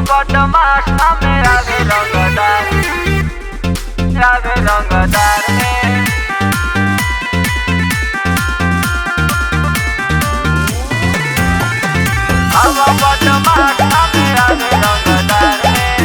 बदमाश नामे आवे रंगदार में हवा बदमाश नामे आवे रंगदार में।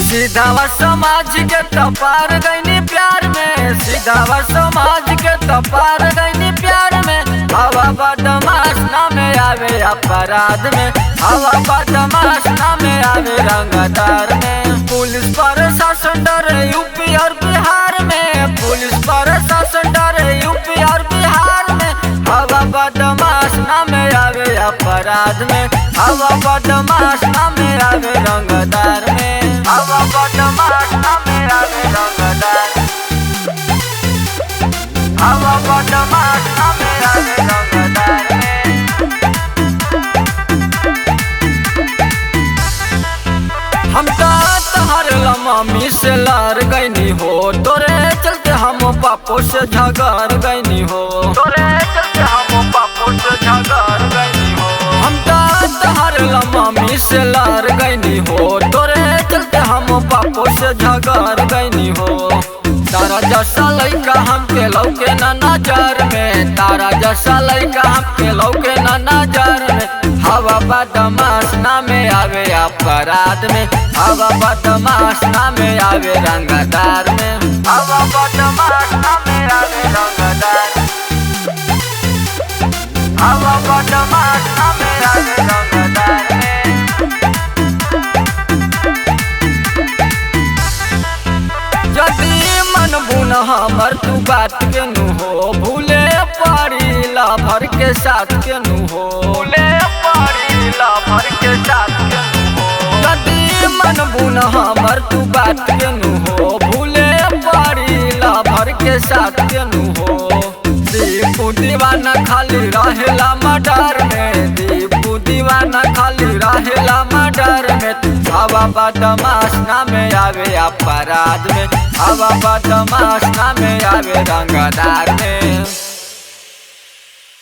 सीधावा समाज के तपार गईनी प्यार में, सीधावा समाज के तपार गईनी प्यार में। हवा बदमाश नामे आवे अपराध में, हवा बदमाश नामे आवे रंगदार में। पुलिस प्रशासन डरे यूपी और बिहार में, पुलिस प्रशासन डरे यूपी और बिहार में। हवा बदमाश नामे आवे अपराध में, हवा बदमाश नामे आवे रंगदार में। हवा बदमाश नामे आवे रंगदार, हवा बदमाश नामे आवे रंगदार में। हम तोहर मम्मी से लड़ गईनी हो, तोरे चलते हम पापो से झगड़ गईनी हो, तोरे चलते हम पापो से झगड़ गईनी हो। हम तोहर मम्मी से लड़ गईनी हो, तोरे चलते हम पापो से झगड़ गईनी हो। तारा जैसा लइका हमके लौके ना नजर में, तारा जैसा लइका हमके लौके ना नजर में। हवा बदमाश नामे आवे अपराध में, हवा बदमाश नामे आवे रंगदार में। हवा बदमाश नामे आवे रंगदार, हवा बदमाश नामे आवे रंगदार में। यदि मन बुन हमर तू बात के नु हो, भूले पड़ी लभर के साथ के नु हो, भूले पड़ी लभर के साथ के नु हो। यदि मन बुन हमर तू बात के नु हो, भूले पड़ी लभर के साथ के नु हो। दीपू दीवाना खाली रहेला मर्डर में, दीपू दीवाना खाली रहेला मर्डर में। हवा बदमाश नामे आवे अपराध में, हवा बदमाश नामे आवे रंगदार में।